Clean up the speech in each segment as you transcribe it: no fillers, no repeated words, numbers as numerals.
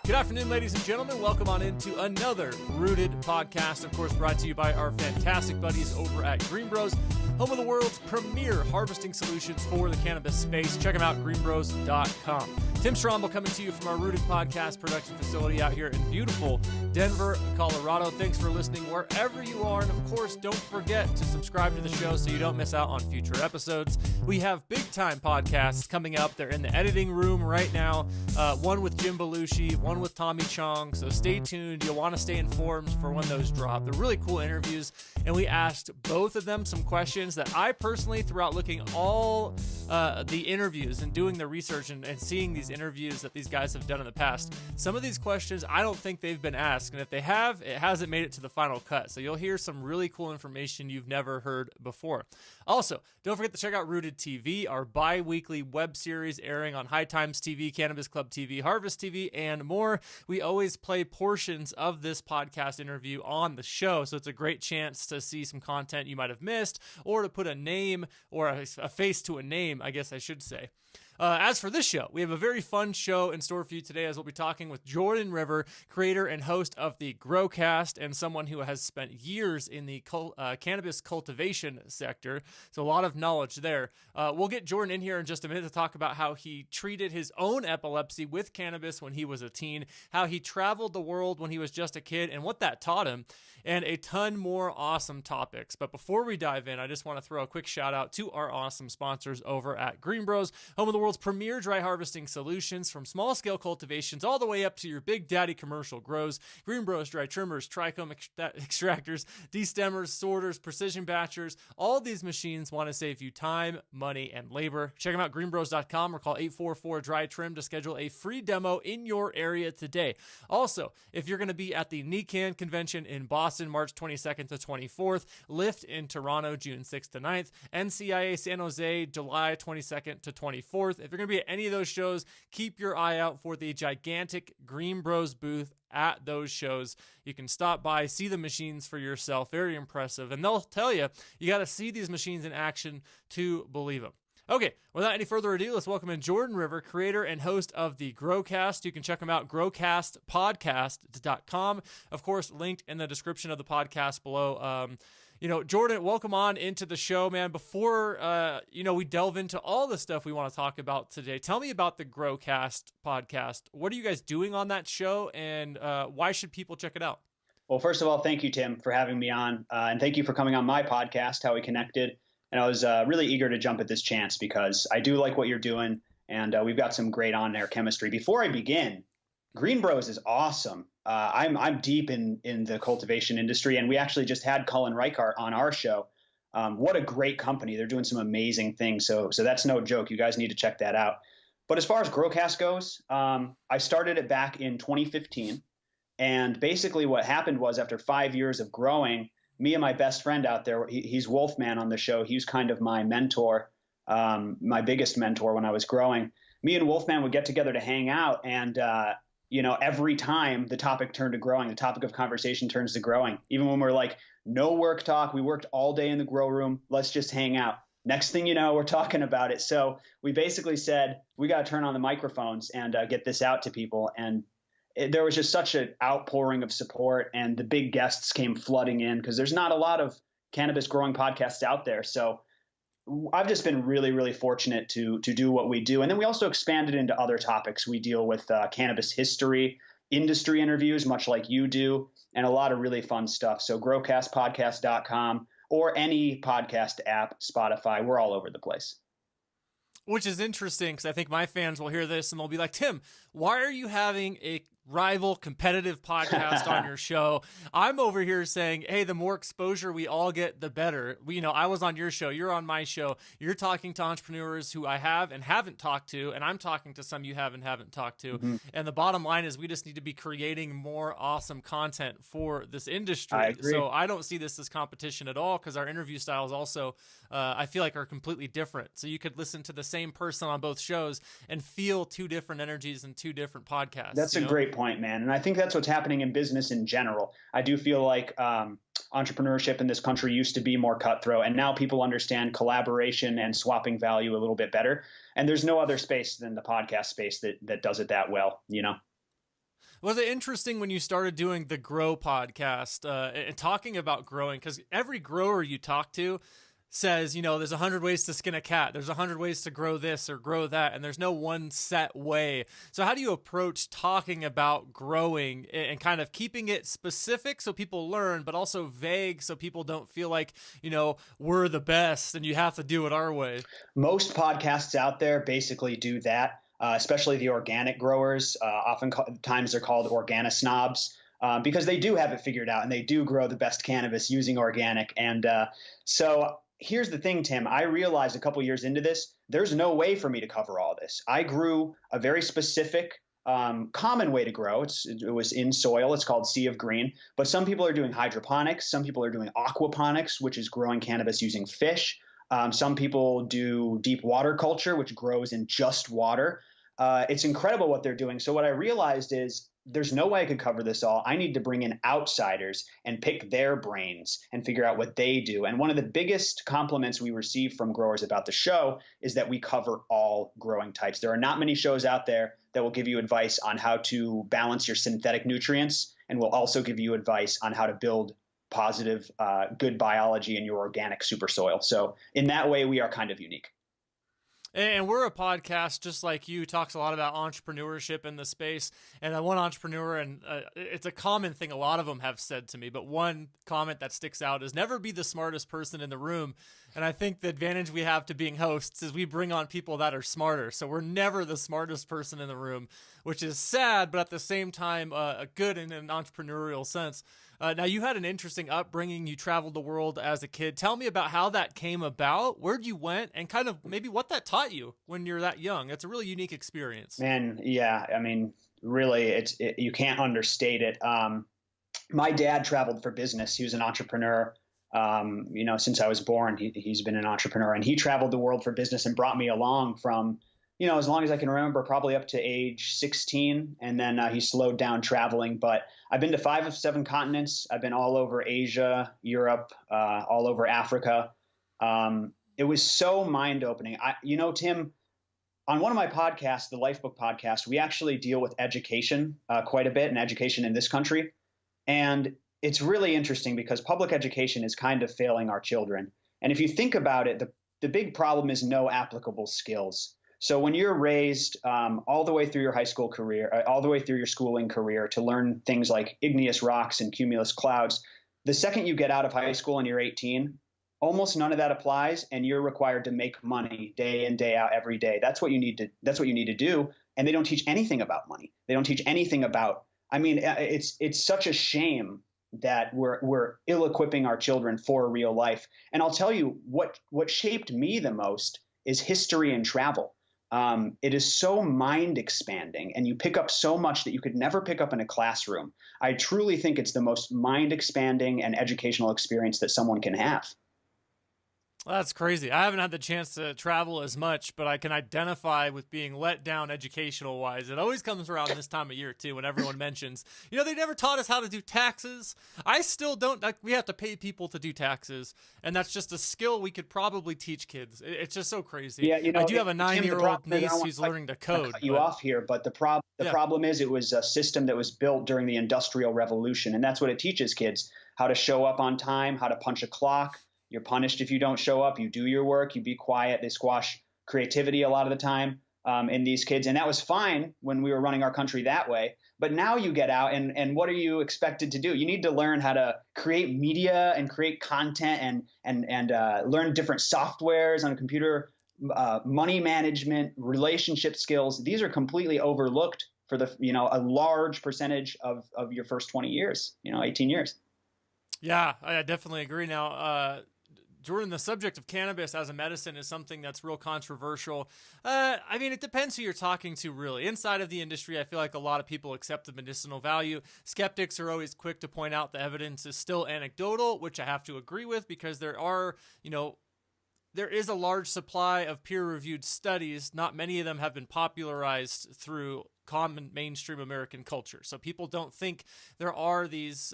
Good afternoon, ladies and gentlemen. Welcome on into another Rooted podcast, of course, brought to you by our fantastic buddies over at Green Bros, home of the world's premier harvesting solutions for the cannabis space. Check them out, greenbros.com. Tim Strombo coming to you from our Rooted podcast production facility out here in beautiful Denver, Colorado. Thanks for listening wherever you are. And of course, don't forget to subscribe to the show so you don't miss out on future episodes. We have big time podcasts coming up. They're in the editing room right now. One with Jim Belushi, one with Tommy Chong. So stay tuned. You'll want to stay informed for when those drop. They're really cool interviews. And we asked both of them some questions that I personally, throughout looking all the interviews and doing the research and seeing these interviews that these guys have done in the past, some of these questions I don't think they've been asked. And if they have, it hasn't made it to the final cut. So you'll hear some really cool information you've never heard before. Also, don't forget to check out Rooted TV, our bi-weekly web series airing on High Times TV, Cannabis Club TV, Harvest TV, and more. We always play portions of this podcast interview on the show, so it's a great chance to see some content you might have missed, or to put a name or a face to a name, I guess I should say. As for this show, we have a very fun show in store for you today, as we'll be talking with Jordan River, creator and host of the GrowCast, and someone who has spent years in the cannabis cultivation sector, so a lot of knowledge there. We'll get Jordan in here in just a minute to talk about how he treated his own epilepsy with cannabis when he was a teen, how he traveled the world when he was just a kid, and what that taught him, and a ton more awesome topics. But before we dive in, I just want to throw a quick shout out to our awesome sponsors over at Green Bros, home of the world's premier dry harvesting solutions, from small scale cultivations all the way up to your big daddy commercial grows. Green Bros dry trimmers, trichome extractors, destemmers, sorters, precision batchers. All these machines want to save you time, money, and labor. Check them out, greenbros.com, or call 844-DRY-TRIM to schedule a free demo in your area today. Also, if you're going to be at the NECANN convention in Boston, March 22nd to 24th, Lift in Toronto, June 6th to 9th, NCIA San Jose, July 22nd to 24th. If you're going to be at any of those shows, keep your eye out for the gigantic Green Bros booth at those shows. You can stop by, see the machines for yourself. Very impressive. And they'll tell you, you got to see these machines in action to believe them. Okay, without any further ado, let's welcome in Jordan River, creator and host of the GrowCast. You can check him out, growcastpodcast.com. Of course, linked in the description of the podcast below. Jordan, welcome on into the show, man. Before, we delve into all the stuff we want to talk about today, tell me about the GrowCast podcast. What are you guys doing on that show, and why should people check it out? Well, first of all, thank you, Tim, for having me on, and thank you for coming on my podcast, How We Connected. And I was really eager to jump at this chance because I do like what you're doing, and we've got some great on-air chemistry. Before I begin, Green Bros is awesome. I'm deep in the cultivation industry, and we actually just had Cullen Reichart on our show. What a great company. They're doing some amazing things. So that's no joke. You guys need to check that out. But as far as GrowCast goes, I started it back in 2015. And basically what happened was, after 5 years of growing, me and my best friend out there, he's Wolfman on the show. He was kind of my mentor, my biggest mentor when I was growing. Me and Wolfman would get together to hang out, and every time the topic turned to growing, the topic of conversation turns to growing. Even when we're like, no work talk, we worked all day in the grow room, let's just hang out. Next thing you know, we're talking about it. So we basically said, we got to turn on the microphones and get this out to people. And there was just such an outpouring of support, and the big guests came flooding in because there's not a lot of cannabis growing podcasts out there. So I've just been really, really fortunate to do what we do. And then we also expanded into other topics. We deal with cannabis history, industry interviews, much like you do, and a lot of really fun stuff. So growcastpodcast.com, or any podcast app, Spotify, we're all over the place. Which is interesting, because I think my fans will hear this and they'll be like, Tim, why are you having a rival competitive podcast on your show? I'm over here saying, hey, the more exposure we all get, the better. I was on your show, you're on my show, you're talking to entrepreneurs who I have and haven't talked to, and I'm talking to some you haven't talked to. Mm-hmm. And the bottom line is, we just need to be creating more awesome content for this industry. I agree. So I don't see this as competition at all, because our interview styles also, I feel like, are completely different. So you could listen to the same person on both shows and feel two different energies and two different podcasts. That's a great point, man. And I think that's what's happening in business in general. I do feel like entrepreneurship in this country used to be more cutthroat, and now people understand collaboration and swapping value a little bit better. And there's no other space than the podcast space that does it that well, Was it interesting when you started doing the Grow podcast and talking about growing? Because every grower you talk to says, there's 100 ways to skin a cat. There's 100 ways to grow this or grow that. And there's no one set way. So how do you approach talking about growing and kind of keeping it specific so people learn, but also vague so people don't feel like, we're the best and you have to do it our way? Most podcasts out there basically do that. Especially the organic growers. Oftentimes they're called organosnobs because they do have it figured out and they do grow the best cannabis using organic. And so here's the thing, Tim. I realized a couple years into this, there's no way for me to cover all this. I grew a very specific common way to grow. It was in soil. It's called Sea of Green. But some people are doing hydroponics. Some people are doing aquaponics, which is growing cannabis using fish. Some people do deep water culture, which grows in just water. It's incredible what they're doing. So what I realized is there's no way I could cover this all. I need to bring in outsiders and pick their brains and figure out what they do. And one of the biggest compliments we receive from growers about the show is that we cover all growing types. There are not many shows out there that will give you advice on how to balance your synthetic nutrients and will also give you advice on how to build positive, good biology in your organic super soil. So in that way, we are kind of unique. And we're a podcast just like you, talks a lot about entrepreneurship in the space. And one entrepreneur, and it's a common thing a lot of them have said to me, but one comment that sticks out is never be the smartest person in the room. And I think the advantage we have to being hosts is we bring on people that are smarter. So we're never the smartest person in the room, which is sad, but at the same time, good in an entrepreneurial sense. Now, you had an interesting upbringing. You traveled the world as a kid. Tell me about how that came about, where you went, and kind of maybe what that taught you when you're that young. It's a really unique experience. Man, yeah. I mean, really, you can't understate it. My dad traveled for business. He was an entrepreneur. Since I was born, he's been an entrepreneur, and he traveled the world for business and brought me along from, as long as I can remember, probably up to age 16. And then he slowed down traveling. But I've been to 5 of 7 continents. I've been all over Asia, Europe, all over Africa. It was so mind-opening. Tim, on one of my podcasts, the Lifebook podcast, we actually deal with education quite a bit, and education in this country. And it's really interesting because public education is kind of failing our children. And if you think about it, the big problem is no applicable skills. So when you're raised all the way through your high school career, all the way through your schooling career to learn things like igneous rocks and cumulus clouds, the second you get out of high school and you're 18, almost none of that applies, and you're required to make money day in, day out, every day. That's what you need to do. And they don't teach anything about money. They don't teach anything about. I mean, it's such a shame that we're ill-equipping our children for real life. And I'll tell you what shaped me the most is history and travel. It is so mind expanding, and you pick up so much that you could never pick up in a classroom. I truly think it's the most mind expanding and educational experience that someone can have. Well, that's crazy. I haven't had the chance to travel as much, but I can identify with being let down educational wise. It always comes around this time of year too, when everyone mentions, they never taught us how to do taxes. I still don't. We have to pay people to do taxes, and that's just a skill we could probably teach kids. It's just so crazy. Yeah, I do have a 9-year-old niece who's learning to code. Cut you off here, but the problem is it was a system that was built during the Industrial Revolution, and that's what it teaches kids: how to show up on time, how to punch a clock. You're punished if you don't show up. You do your work. You be quiet. They squash creativity a lot of the time in these kids. And that was fine when we were running our country that way. But now you get out and what are you expected to do? You need to learn how to create media and create content and learn different softwares on a computer, money management, relationship skills. These are completely overlooked for a large percentage of your first 20 years, 18 years. Yeah, I definitely agree. Now, Jordan, the subject of cannabis as a medicine is something that's real controversial. I mean, it depends who you're talking to, really. Inside of the industry, I feel like a lot of people accept the medicinal value. Skeptics are always quick to point out the evidence is still anecdotal, which I have to agree with because there is a large supply of peer-reviewed studies. Not many of them have been popularized through common mainstream American culture. So people don't think there are these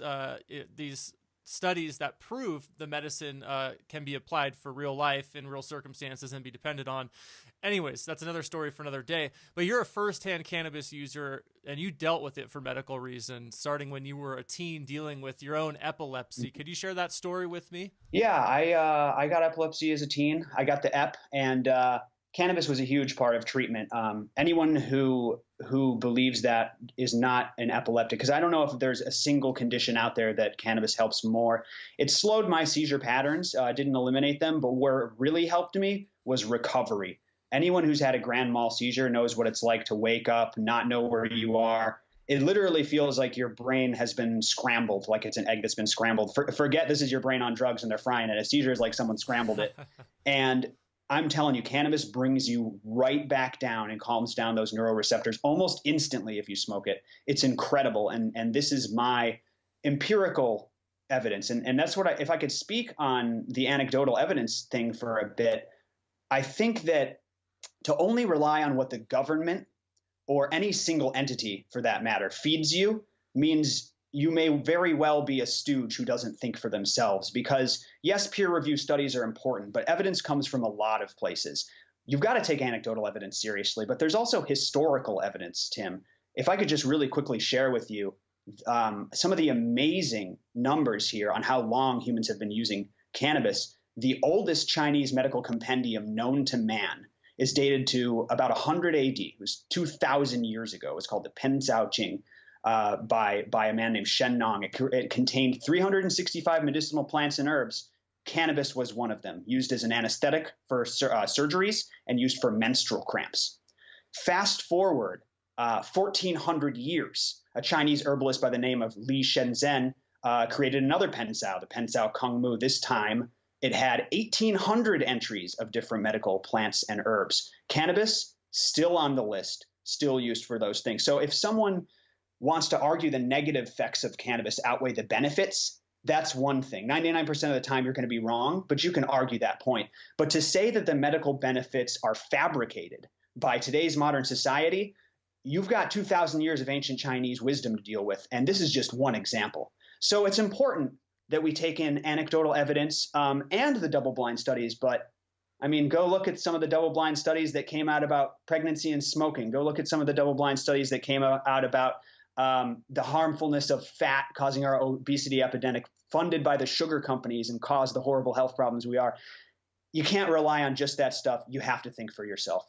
studies that prove the medicine can be applied for real life in real circumstances and be depended on. Anyways, that's another story for another day. But you're a firsthand cannabis user, and you dealt with it for medical reasons, starting when you were a teen dealing with your own epilepsy. Could you share that story with me? Yeah, I got epilepsy as a teen. I got the ep, and cannabis was a huge part of treatment. Anyone who believes that is not an epileptic, because I don't know if there's a single condition out there that cannabis helps more. It slowed my seizure patterns, didn't eliminate them, but where it really helped me was recovery. Anyone who's had a grand mal seizure knows what it's like to wake up, not know where you are. It literally feels like your brain has been scrambled, like it's an egg that's been scrambled. Forget this is your brain on drugs and they're frying it. A seizure is like someone scrambled it. And I'm telling you, cannabis brings you right back down and calms down those neuroreceptors almost instantly if you smoke it. It's incredible. And this is my empirical evidence. And that's what if I could speak on the anecdotal evidence thing for a bit, I think that to only rely on what the government or any single entity for that matter feeds you means you may very well be a stooge who doesn't think for themselves, because yes, peer review studies are important, but evidence comes from a lot of places. You've got to take anecdotal evidence seriously, but there's also historical evidence, Tim. If I could just really quickly share with you some of the amazing numbers here on how long humans have been using cannabis. The oldest Chinese medical compendium known to man is dated to about 100 AD. It was 2,000 years ago. It was called the Pen Cao Jing by a man named Shen Nong. It contained 365 medicinal plants and herbs. Cannabis was one of them, used as an anesthetic for surgeries and used for menstrual cramps. Fast forward 1,400 years, a Chinese herbalist by the name of Li Shenzhen created another Pen Cao, the Pen Cao Kung Mu. This time, it had 1,800 entries of different medical plants and herbs. Cannabis, still on the list, still used for those things. So if someone wants to argue the negative effects of cannabis outweigh the benefits, that's one thing. 99% of the time you're going to be wrong, but you can argue that point. But to say that the medical benefits are fabricated by today's modern society, you've got 2,000 years of ancient Chinese wisdom to deal with, and this is just one example. So it's important that we take in anecdotal evidence and the double-blind studies. But, I mean, go look at some of the double-blind studies that came out about pregnancy and smoking. Go look at some of the double-blind studies that came out about the harmfulness of fat causing our obesity epidemic, funded by the sugar companies and caused the horrible health problems we are. You can't rely on just that stuff. You have to think for yourself.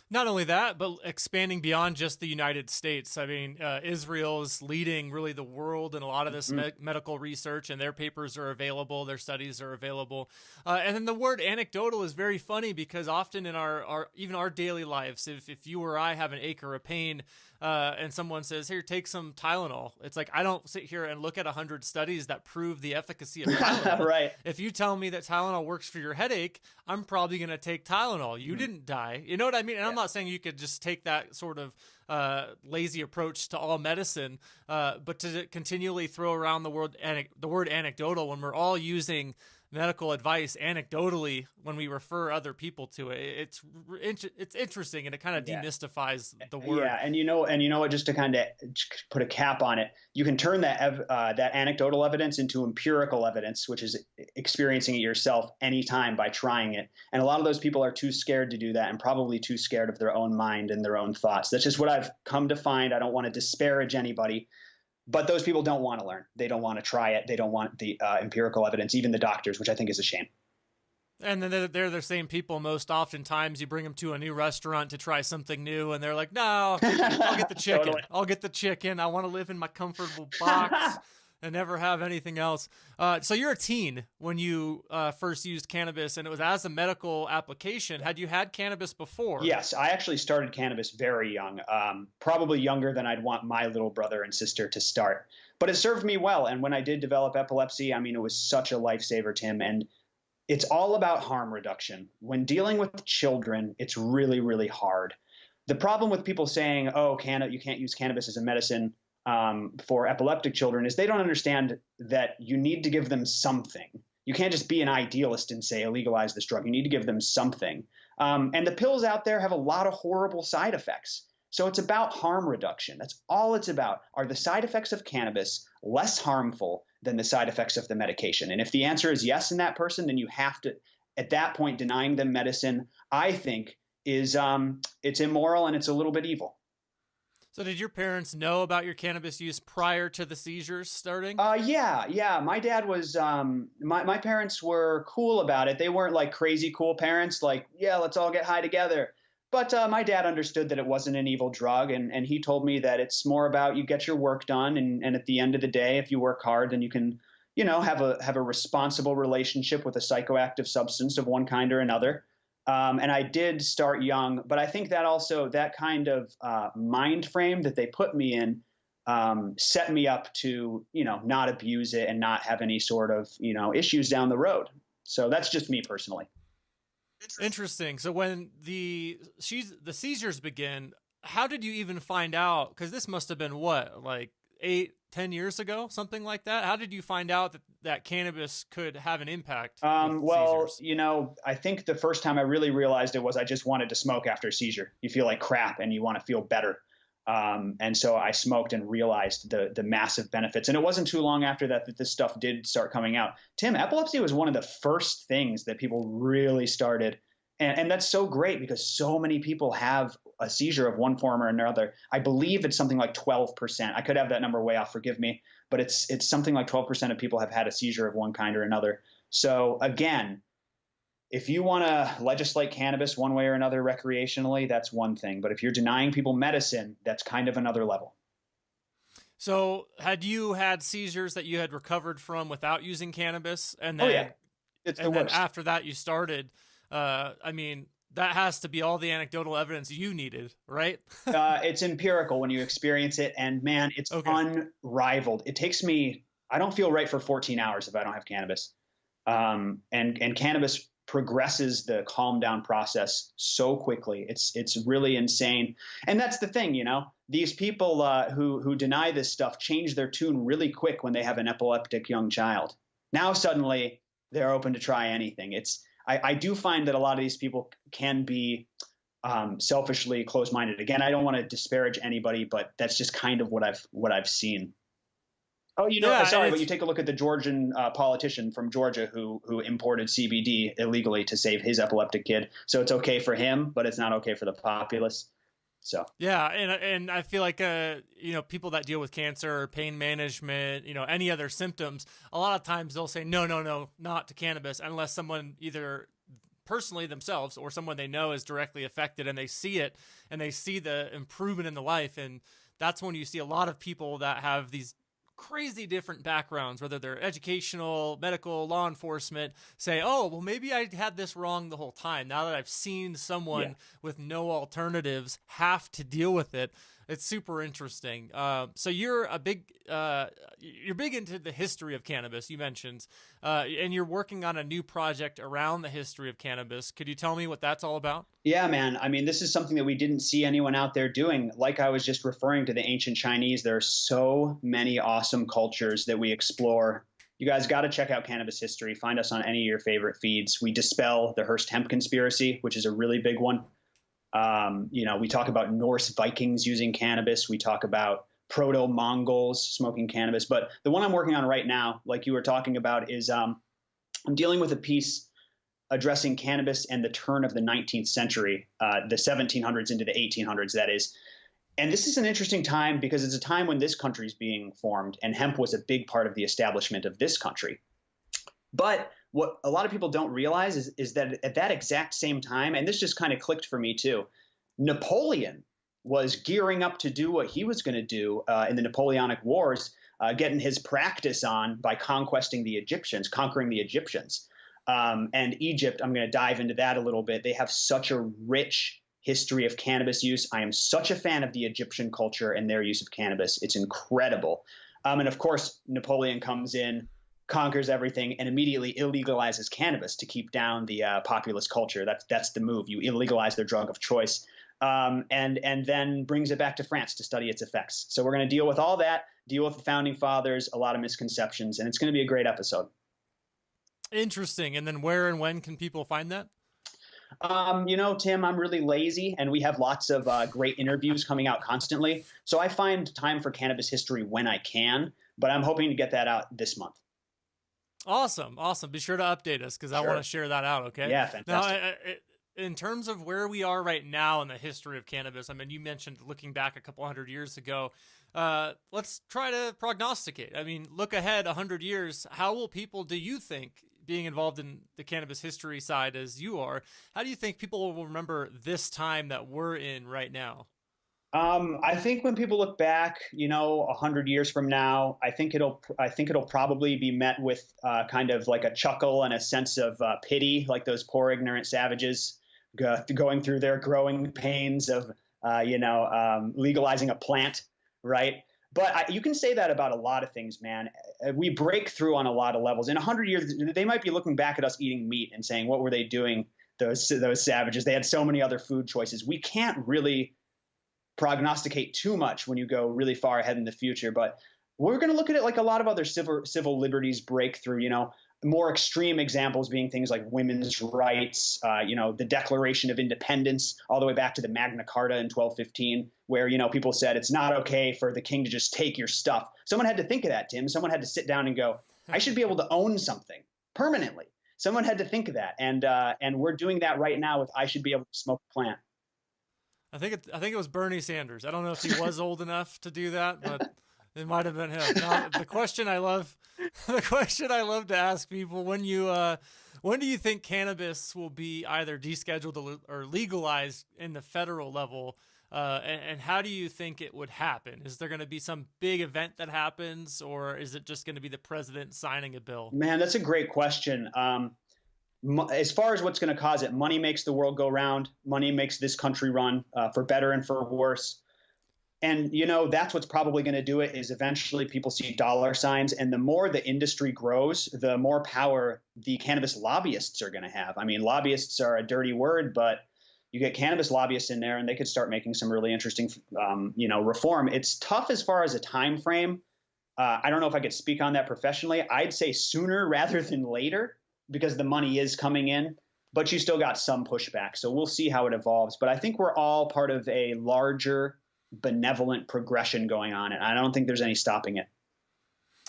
Not only that, but expanding beyond just the United States. I mean, Israel is leading really the world in a lot of this medical research, and their papers are available, their studies are available. And then the word anecdotal is very funny, because often in even our daily lives, if you or I have an ache or a pain, and someone says, "Here, take some Tylenol," it's like, I don't sit here and look at 100 studies that prove the efficacy of Tylenol. Right. If you tell me that Tylenol works for your headache, I'm probably going to take Tylenol. You didn't die. You know what I mean? And I'm not saying you could just take that sort of lazy approach to all medicine, but to continually throw around the word anecdotal when we're all using medical advice anecdotally when we refer other people to it, it's interesting, and it kind of demystifies the word. Yeah, and you know what? Just to kind of put a cap on it, you can turn that anecdotal evidence into empirical evidence, which is experiencing it yourself anytime by trying it. And a lot of those people are too scared to do that, and probably too scared of their own mind and their own thoughts. That's just what I've come to find. I don't want to disparage anybody. But those people don't want to learn. They don't want to try it. They don't want the empirical evidence, even the doctors, which I think is a shame. And then they're the same people most oftentimes. You bring them to a new restaurant to try something new, and they're like, "No, I'll get the chicken. Totally. I'll get the chicken. I want to live in my comfortable box and never have anything else." So you're a teen when you first used cannabis, and it was as a medical application. Had you had cannabis before? Yes, I actually started cannabis very young, probably younger than I'd want my little brother and sister to start. But it served me well. And when I did develop epilepsy, I mean, it was such a lifesaver, Tim. And it's all about harm reduction. When dealing with children, it's really, really hard. The problem with people saying, "Oh, you can't use cannabis as a medicine for epileptic children," is they don't understand that you need to give them something. You can't just be an idealist and say, legalize this drug. You need to give them something. And the pills out there have a lot of horrible side effects. So it's about harm reduction. That's all it's about. Are the side effects of cannabis less harmful than the side effects of the medication. And if the answer is yes in that person, then you have to, at that point, denying them medicine, I think is it's immoral and it's a little bit evil. So did your parents know about your cannabis use prior to the seizures starting? Yeah. My dad was, my parents were cool about it. They weren't like crazy cool parents, like, yeah, let's all get high together. But my dad understood that it wasn't an evil drug. And he told me that it's more about you get your work done. And at the end of the day, if you work hard, then you can, have a responsible relationship with a psychoactive substance of one kind or another. And I did start young, but I think that also that kind of mind frame that they put me in set me up to, not abuse it and not have any sort of, issues down the road. So that's just me personally. Interesting. So when the seizures begin, how did you even find out? Because this must have been what, like 8-10 years ago, something like that. How did you find out that cannabis could have an impact? Well, seizures? I think the first time I really realized it was I just wanted to smoke after a seizure. You feel like crap and you want to feel better. And so I smoked and realized the massive benefits. And it wasn't too long after that this stuff did start coming out. Tim, epilepsy was one of the first things that people really started. And that's so great because so many people have a seizure of one form or another. I believe it's something like 12%. I could have that number way off, forgive me, but it's something like 12% of people have had a seizure of one kind or another. So again, if you want to legislate cannabis one way or another recreationally, that's one thing. But if you're denying people medicine, that's kind of another level. So had you had seizures that you had recovered from without using cannabis? And then, oh, yeah. It's the worst. Then after that you started, I mean, that has to be all the anecdotal evidence you needed, right? It's empirical when you experience it. And man, it's unrivaled. It takes me, I don't feel right for 14 hours if I don't have cannabis. And cannabis progresses the calm down process so quickly. It's really insane. And that's the thing, these people who deny this stuff change their tune really quick when they have an epileptic young child. Now suddenly they're open to try anything. I do find that a lot of these people can be selfishly closed-minded. Again, I don't want to disparage anybody, but that's just kind of what I've seen. Oh, sorry, but you take a look at the Georgian politician from Georgia who imported CBD illegally to save his epileptic kid. So it's okay for him, but it's not okay for the populace. So yeah, and I feel like people that deal with cancer or pain management, any other symptoms, a lot of times they'll say no, not to cannabis unless someone either personally themselves or someone they know is directly affected and they see it and they see the improvement in the life. And that's when you see a lot of people that have these crazy different backgrounds, whether they're educational, medical, law enforcement, say, oh, well, maybe I had this wrong the whole time. Now that I've seen someone with no alternatives have to deal with it, it's super interesting. So you're big into the history of cannabis, you mentioned, and you're working on a new project around the history of cannabis. Could you tell me what that's all about? Yeah, man. I mean, this is something that we didn't see anyone out there doing. Like I was just referring to the ancient Chinese, there are so many awesome cultures that we explore. You guys got to check out Cannabis History. Find us on any of your favorite feeds. We dispel the Hearst hemp conspiracy, which is a really big one. We talk about Norse Vikings using cannabis. We talk about proto-Mongols smoking cannabis. But the one I'm working on right now, like you were talking about, is I'm dealing with a piece addressing cannabis and the turn of the 19th century, the 1700s into the 1800s, that is. And this is an interesting time because it's a time when this country is being formed, and hemp was a big part of the establishment of this country. But what a lot of people don't realize is that at that exact same time, and this just kind of clicked for me too, Napoleon was gearing up to do what he was going to do in the Napoleonic Wars, getting his practice on by conquering the Egyptians. And Egypt, I'm going to dive into that a little bit. They have such a rich history of cannabis use. I am such a fan of the Egyptian culture and their use of cannabis. It's incredible. And of course, Napoleon comes in, conquers everything, and immediately illegalizes cannabis to keep down the populist culture. That's the move. You illegalize their drug of choice, and then brings it back to France to study its effects. So we're going to deal with all that, deal with the founding fathers, a lot of misconceptions, and it's going to be a great episode. Interesting. And then where and when can people find that? Tim, I'm really lazy, and we have lots of great interviews coming out constantly. So I find time for cannabis history when I can, but I'm hoping to get that out this month. Awesome. Awesome. Be sure to update us because I want Sure. to share that out. Okay. Yeah, Now, fantastic. in terms of where we are right now in the history of cannabis, I mean, you mentioned looking back a couple hundred years ago. Let's try to prognosticate. I mean, look ahead 100 years. How will people, do you think, being involved in the cannabis history side as you are, how do you think people will remember this time that we're in right now? I think when people look back, 100 years from now, I think it'll probably be met with kind of like a chuckle and a sense of pity, like those poor ignorant savages going through their growing pains of, legalizing a plant, right? But you can say that about a lot of things, man. We break through on a lot of levels. In 100 years, they might be looking back at us eating meat and saying, "What were they doing? Those savages? They had so many other food choices." We can't really prognosticate too much when you go really far ahead in the future, but we're going to look at it like a lot of other civil liberties breakthrough, more extreme examples being things like women's rights, the Declaration of Independence, all the way back to the Magna Carta in 1215, where, people said it's not okay for the king to just take your stuff. Someone had to think of that, Tim. Someone had to sit down and go, I should be able to own something permanently. Someone had to think of that. And we're doing that right now with I should be able to smoke a plant. I think it was Bernie Sanders. I don't know if he was old enough to do that, but it might have been him. Now, the question I love to ask people, when do you think cannabis will be either descheduled or legalized in the federal level? And how do you think it would happen? Is there going to be some big event that happens, or is it just going to be the president signing a bill? Man, that's a great question. As far as what's going to cause it, money makes the world go round. Money makes this country run, for better and for worse. And, that's what's probably going to do it is eventually people see dollar signs. And the more the industry grows, the more power the cannabis lobbyists are going to have. I mean, lobbyists are a dirty word, but you get cannabis lobbyists in there and they could start making some really interesting, reform. It's tough as far as a time frame. I don't know if I could speak on that professionally. I'd say sooner rather than later, because the money is coming in, but you still got some pushback. So we'll see how it evolves. But I think we're all part of a larger benevolent progression going on, and I don't think there's any stopping it.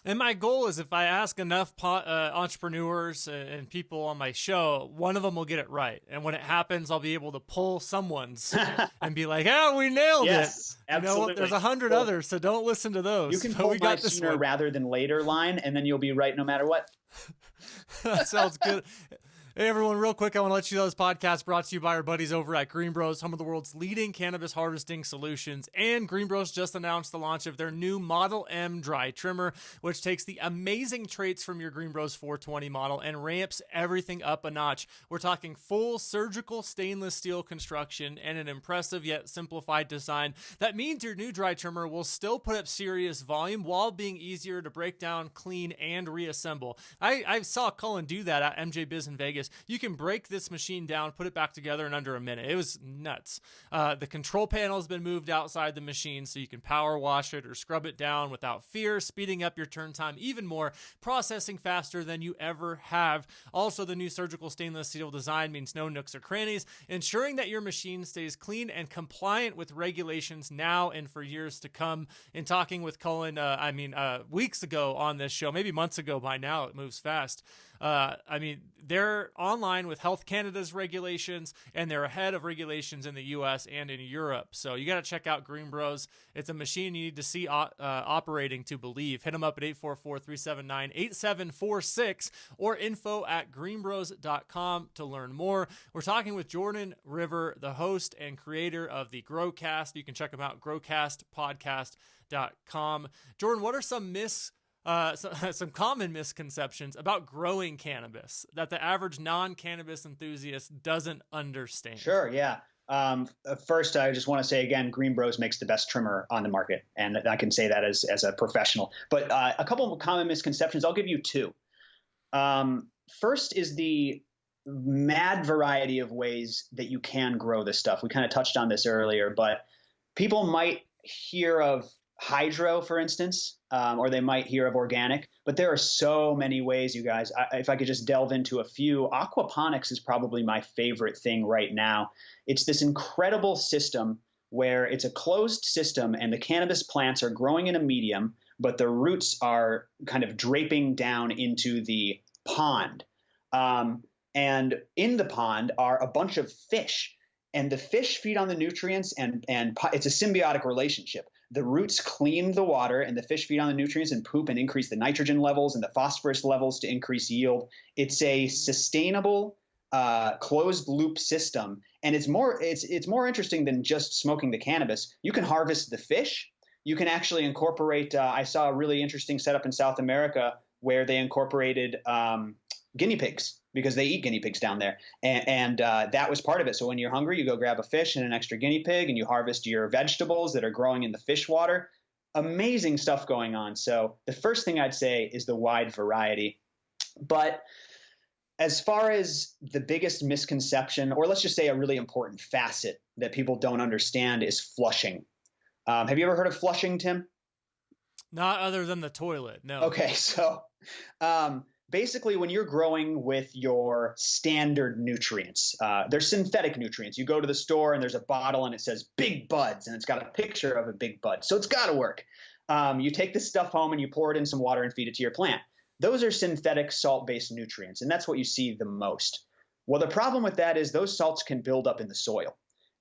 And my goal is if I ask enough entrepreneurs and people on my show, one of them will get it right. And when it happens, I'll be able to pull someone's and be like, "Oh, we nailed yes, it." Absolutely. There's 100 others, so don't listen to those. You can pull we got my sooner rather than later line, and then you'll be right no matter what. That sounds good. Hey, everyone, real quick, I want to let you know this podcast brought to you by our buddies over at Green Bros, home of the world's leading cannabis harvesting solutions. And Green Bros just announced the launch of their new Model M dry trimmer, which takes the amazing traits from your Green Bros 420 model and ramps everything up a notch. We're talking full surgical stainless steel construction and an impressive yet simplified design. That means your new dry trimmer will still put up serious volume while being easier to break down, clean, and reassemble. I saw Cullen do that at MJ Biz in Vegas. You can break this machine down, put it back together in under a minute. It was nuts. The control panel has been moved outside the machine so you can power wash it or scrub it down without fear, speeding up your turn time even more, processing faster than you ever have. Also, the new surgical stainless steel design means no nooks or crannies, ensuring that your machine stays clean and compliant with regulations now and for years to come. In talking with Cullen, weeks ago on this show, maybe months ago by now, it moves fast. They're online with Health Canada's regulations, and they're ahead of regulations in the U.S. and in Europe. So you got to check out Green Bros. It's a machine you need to see operating to believe. Hit them up at 844-379-8746 or info@greenbros.com to learn more. We're talking with Jordan River, the host and creator of the GrowCast. You can check them out, growcastpodcast.com. Jordan, what are some some common misconceptions about growing cannabis that the average non-cannabis enthusiast doesn't understand? Sure, yeah. First, I just want to say again, Green Bros makes the best trimmer on the market, and I can say that as a professional. But a couple of common misconceptions, I'll give you two. First is the mad variety of ways that you can grow this stuff. We kind of touched on this earlier, but people might hear of hydro, for instance, or they might hear of organic, but there are so many ways, you guys. If I could just delve into a few, aquaponics is probably my favorite thing right now. It's this incredible system where it's a closed system and the cannabis plants are growing in a medium, but the roots are kind of draping down into the pond. And in the pond are a bunch of fish, and the fish feed on the nutrients, and it's a symbiotic relationship. The roots clean the water, and the fish feed on the nutrients and poop and increase the nitrogen levels and the phosphorus levels to increase yield. It's a sustainable, closed loop system, and it's more interesting than just smoking the cannabis. You can harvest the fish. You can actually incorporate. I saw a really interesting setup in South America where they incorporated guinea pigs, because they eat guinea pigs down there. And that was part of it. So when you're hungry, you go grab a fish and an extra guinea pig, and you harvest your vegetables that are growing in the fish water. Amazing stuff going on. So the first thing I'd say is the wide variety. But as far as the biggest misconception, or let's just say a really important facet that people don't understand, is flushing. Have you ever heard of flushing, Tim? Not other than the toilet, no. Okay, so basically, when you're growing with your standard nutrients, they're synthetic nutrients. You go to the store and there's a bottle and it says Big Buds, and it's got a picture of a big bud. So it's got to work. You take this stuff home and you pour it in some water and feed it to your plant. Those are synthetic salt-based nutrients, and that's what you see the most. Well, the problem with that is those salts can build up in the soil,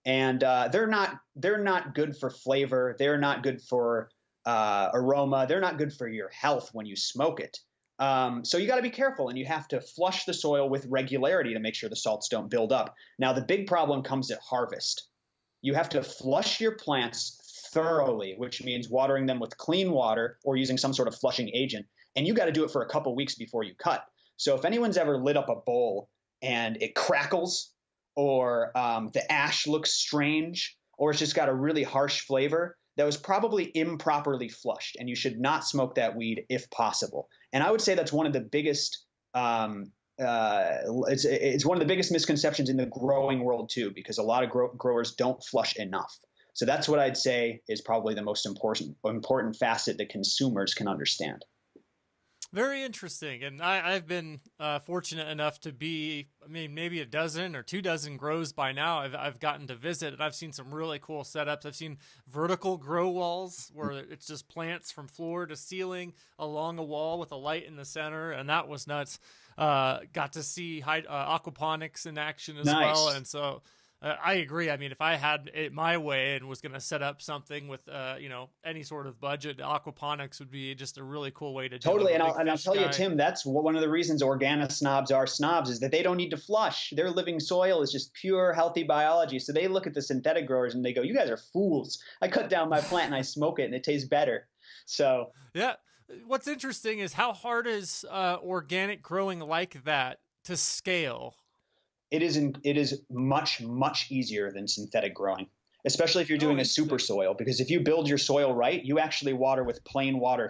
and they're not good for flavor. They're not good for aroma. They're not good for your health when you smoke it. So you got to be careful, and you have to flush the soil with regularity to make sure the salts don't build up. Now, the big problem comes at harvest. You have to flush your plants thoroughly, which means watering them with clean water or using some sort of flushing agent. And you got to do it for a couple weeks before you cut. So if anyone's ever lit up a bowl and it crackles, or the ash looks strange, or it's just got a really harsh flavor, that was probably improperly flushed, and you should not smoke that weed if possible. And I would say that's one of the biggest it's one of the biggest misconceptions in the growing world too, because a lot of growers don't flush enough. So that's what I'd say is probably the most important facet that consumers can understand. Very interesting. And I've been fortunate enough to be, maybe a dozen or 24 grows by now. I've gotten to visit, and I've seen some really cool setups. I've seen vertical grow walls where it's just plants from floor to ceiling along a wall with a light in the center, and that was nuts. Got to see aquaponics in action as well, and so I agree. I mean, if I had it my way and was going to set up something with, any sort of budget, aquaponics would be just a really cool way to do it. Totally. And I'll tell you, Tim, that's one of the reasons organic snobs are snobs, is that they don't need to flush. Their living soil is just pure, healthy biology. So they look at the synthetic growers and they go, you guys are fools. I cut down my plant and I smoke it and it tastes better. So yeah. What's interesting is how hard is organic growing like that to scale? It is much, much easier than synthetic growing, especially if you're doing a super soil, because if you build your soil right, you actually water with plain water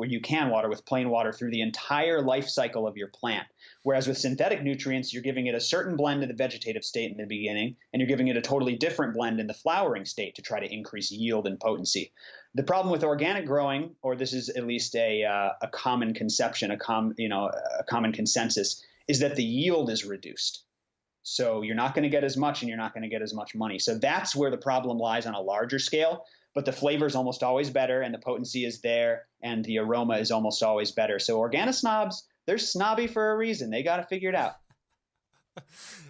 you can water with plain water through the entire life cycle of your plant. Whereas with synthetic nutrients, you're giving it a certain blend in the vegetative state in the beginning, and you're giving it a totally different blend in the flowering state to try to increase yield and potency. The problem with organic growing, or this is at least a common conception, a common consensus, is that the yield is reduced. So you're not going to get as much, and you're not going to get as much money. So that's where the problem lies on a larger scale. But the flavor is almost always better, and the potency is there, and the aroma is almost always better. So organic snobs, they're snobby for a reason. They got to figure it out.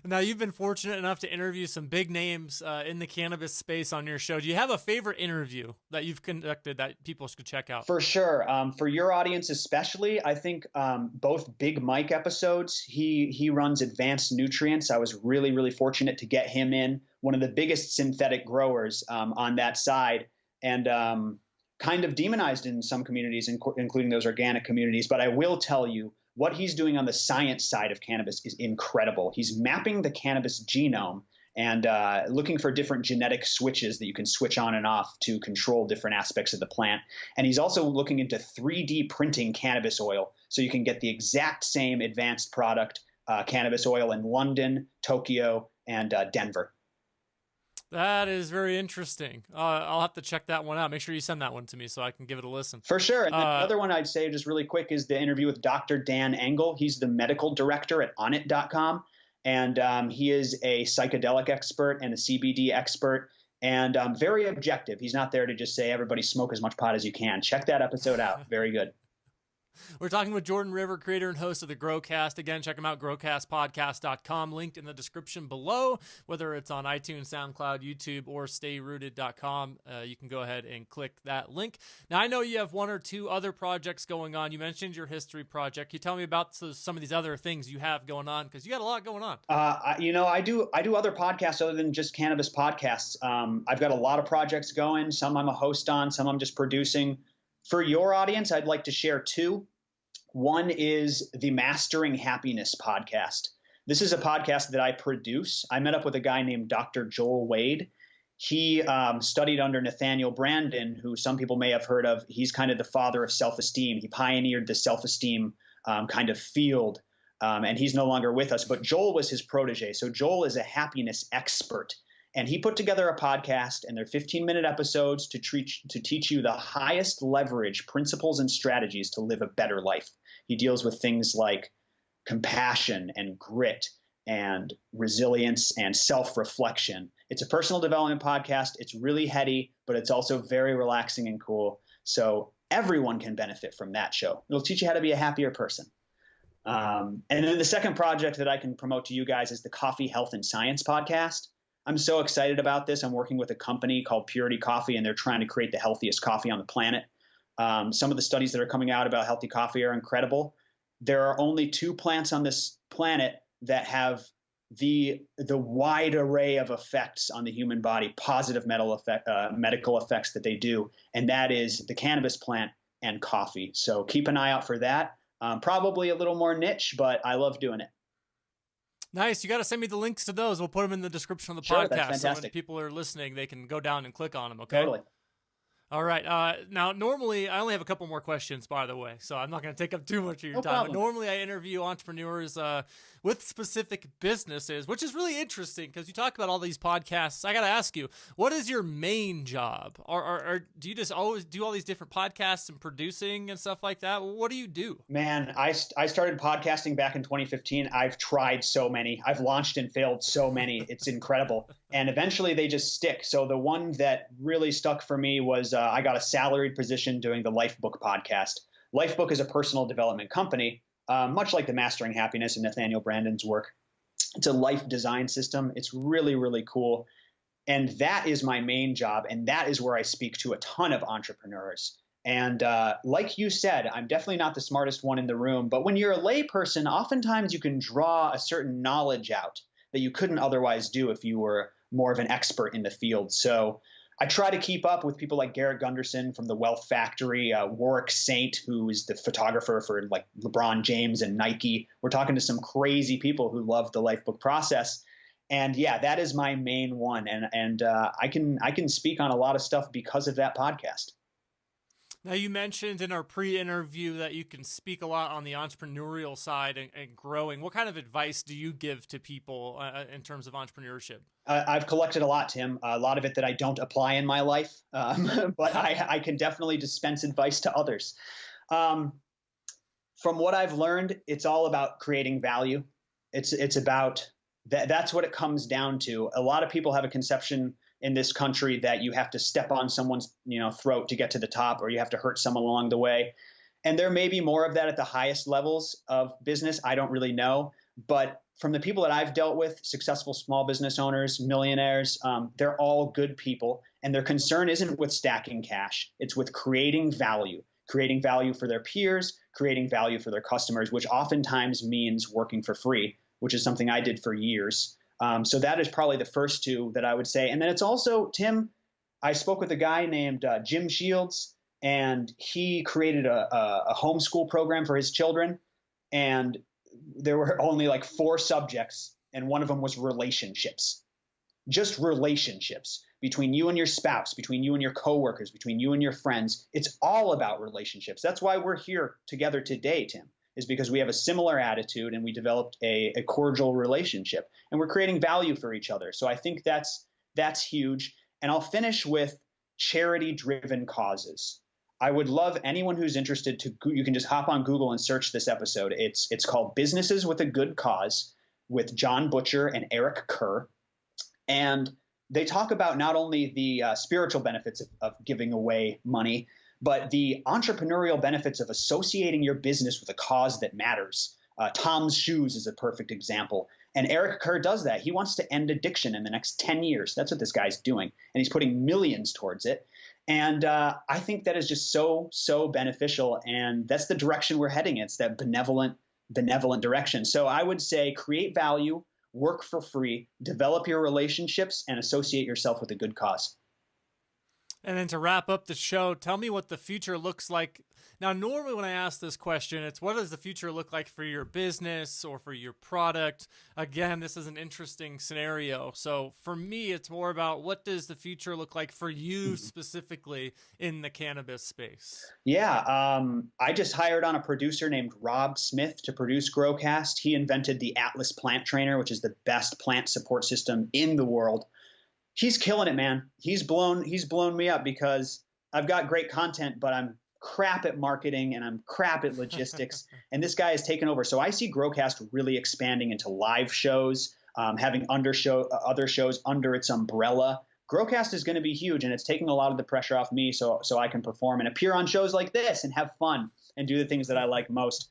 Now, you've been fortunate enough to interview some big names in the cannabis space on your show. Do you have a favorite interview that you've conducted that people should check out? For sure. For your audience especially, I think both Big Mike episodes, he runs Advanced Nutrients. I was really, really fortunate to get him in, one of the biggest synthetic growers on that side, and kind of demonized in some communities, including those organic communities. But I will tell you, what he's doing on the science side of cannabis is incredible. He's mapping the cannabis genome and looking for different genetic switches that you can switch on and off to control different aspects of the plant. And he's also looking into 3D printing cannabis oil, so you can get the exact same advanced product, cannabis oil, in London, Tokyo, and Denver. That is very interesting. I'll have to check that one out. Make sure you send that one to me so I can give it a listen. For sure. And then another one I'd say just really quick is the interview with Dr. Dan Engel. He's the medical director at onit.com. And he is a psychedelic expert and a CBD expert and very objective. He's not there to just say, everybody smoke as much pot as you can. Check that episode out. Very good. We're talking with Jordan River, creator and host of the GrowCast. Again, check him out, growcastpodcast.com, linked in the description below, whether it's on iTunes, SoundCloud, YouTube, or stayrooted.com. You can go ahead and click that link. Now, I know you have one or two other projects going on. You mentioned your history project. Can you tell me about some of these other things you have going on? Because you got a lot going on. I do other podcasts other than just cannabis podcasts. I've got a lot of projects going. Some I'm a host on, some I'm just producing. For your audience, I'd like to share two. One is the Mastering Happiness podcast. This is a podcast that I produce. I met up with a guy named Dr. Joel Wade. He studied under Nathaniel Branden, who some people may have heard of. He's kind of the father of self-esteem. He pioneered the self-esteem kind of field, and he's no longer with us. But Joel was his protege. So Joel is a happiness expert. And he put together a podcast, and they're 15-minute episodes to teach you the highest leverage principles and strategies to live a better life. He deals with things like compassion and grit and resilience and self-reflection. It's a personal development podcast. It's really heady, but it's also very relaxing and cool. So everyone can benefit from that show. It'll teach you how to be a happier person. And then the second project that I can promote to you guys is the Coffee, Health, and Science podcast. I'm so excited about this. I'm working with a company called Purity Coffee, and they're trying to create the healthiest coffee on the planet. Some of the studies that are coming out about healthy coffee are incredible. There are only 2 plants on this planet that have the wide array of effects on the human body, positive medical effects that they do, and that is the cannabis plant and coffee. So keep an eye out for that. Probably a little more niche, but I love doing it. Nice. You got to send me the links to those. We'll put them in the description of the Sure, podcast. that's fantastic. So when people are listening, they can go down and click on them. Okay. Totally. All right. Now, normally, I only have a couple more questions, by the way, so I'm not going to take up too much of your No time. problem. But normally, I interview entrepreneurs with specific businesses, which is really interesting because you talk about all these podcasts. I got to ask you, what is your main job? Or do you just always do all these different podcasts and producing and stuff like that? What do you do? Man, I started podcasting back in 2015. I've tried so many. I've launched and failed so many. It's incredible. And eventually they just stick. So the one that really stuck for me was I got a salaried position doing the Lifebook podcast. Lifebook is a personal development company, much like the Mastering Happiness and Nathaniel Branden's work. It's a life design system. It's really, really cool. And that is my main job. And that is where I speak to a ton of entrepreneurs. And like you said, I'm definitely not the smartest one in the room. But when you're a layperson, oftentimes you can draw a certain knowledge out that you couldn't otherwise do if you were more of an expert in the field. So I try to keep up with people like Garrett Gunderson from the Wealth Factory, Warwick Saint, who is the photographer for like LeBron James and Nike. We're talking to some crazy people who love the Lifebook process. And yeah, that is my main one. And I can speak on a lot of stuff because of that podcast. Now, you mentioned in our pre-interview that you can speak a lot on the entrepreneurial side and growing. What kind of advice do you give to people in terms of entrepreneurship? I've collected a lot, Tim, a lot of it that I don't apply in my life, but I can definitely dispense advice to others. From what I've learned, it's all about creating value. It's about that. That's what it comes down to. A lot of people have a conception in this country that you have to step on someone's throat to get to the top, or you have to hurt someone along the way. And there may be more of that at the highest levels of business. I don't really know. But from the people that I've dealt with, successful small business owners, millionaires, they're all good people. And their concern isn't with stacking cash. It's with creating value for their peers, creating value for their customers, which oftentimes means working for free, which is something I did for years. So that is probably the first two that I would say. And then it's also, Tim, I spoke with a guy named Jim Shields, and he created a homeschool program for his children. And there were only like 4 subjects, and one of them was relationships. Just relationships between you and your spouse, between you and your coworkers, between you and your friends. It's all about relationships. That's why we're here together today, Tim, is because we have a similar attitude and we developed a cordial relationship, and we're creating value for each other. So I think that's That's huge. And I'll finish with charity-driven causes. I would love anyone who's interested you can just hop on Google and search this episode. It's called Businesses with a Good Cause with John Butcher and Eric Kerr. And they talk about not only the spiritual benefits of giving away money, but the entrepreneurial benefits of associating your business with a cause that matters. Tom's Shoes is a perfect example. And Eric Kerr does that. He wants to end addiction in the next 10 years. That's what this guy's doing. And he's putting millions towards it. And I think that is just so beneficial. And that's the direction we're heading. It's that benevolent direction. So I would say create value, work for free, develop your relationships, and associate yourself with a good cause. And then to wrap up the show, tell me what the future looks like. Now, normally when I ask this question, it's what does the future look like for your business or for your product? Again, this is an interesting scenario. So for me, it's more about what does the future look like for you specifically in the cannabis space? Yeah, I just hired on a producer named Rob Smith to produce GrowCast. He invented the Atlas Plant Trainer, which is the best plant support system in the world. He's killing it, man. He's blown me up because I've got great content, but I'm crap at marketing and I'm crap at logistics. And this guy has taken over. So I see GrowCast really expanding into live shows, having other shows under its umbrella. GrowCast is going to be huge, and it's taking a lot of the pressure off me so I can perform and appear on shows like this and have fun and do the things that I like most.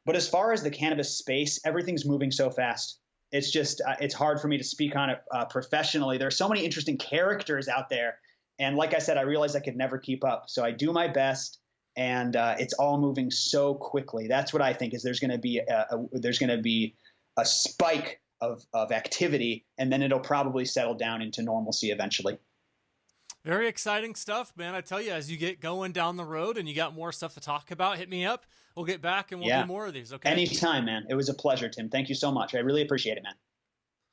But as far as the cannabis space, everything's moving so fast. It's just it's hard for me to speak on it professionally. There are so many interesting characters out there. And like I said, I realized I could never keep up. So I do my best, and it's all moving so quickly. That's what I think is there's going to be a spike of activity, and then it'll probably settle down into normalcy eventually. Very exciting stuff, man. I tell you, as you get going down the road and you got more stuff to talk about, hit me up. We'll get back and we'll do more of these, okay? Anytime, man. It was a pleasure, Tim. Thank you so much. I really appreciate it, man.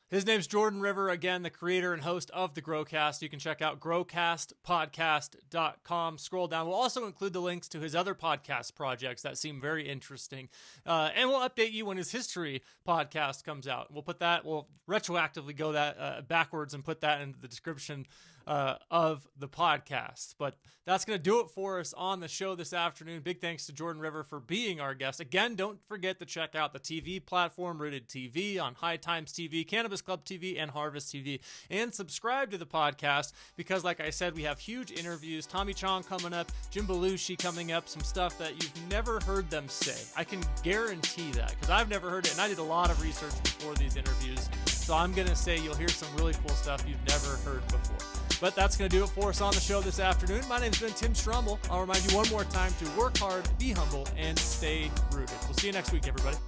His name's Jordan River, again, the creator and host of the GrowCast. You can check out growcastpodcast.com. Scroll down. We'll also include the links to his other podcast projects that seem very interesting. And we'll update you when his history podcast comes out. We'll retroactively go that backwards and put that in the description of the podcast. But that's going to do it for us on the show this afternoon. Big thanks to Jordan River for being our guest. Again, don't forget to check out the TV platform, Rooted TV, on High Times TV, Cannabis Club TV, and Harvest TV. And subscribe to the podcast because, like I said, we have huge interviews. Tommy Chong coming up, Jim Belushi coming up, some stuff that you've never heard them say. I can guarantee that because I've never heard it, and I did a lot of research before these interviews. So I'm going to say you'll hear some really cool stuff you've never heard before. But that's going to do it for us on the show this afternoon. My name's been Tim Strummel. I'll remind you one more time to work hard, be humble, and stay rooted. We'll see you next week, everybody.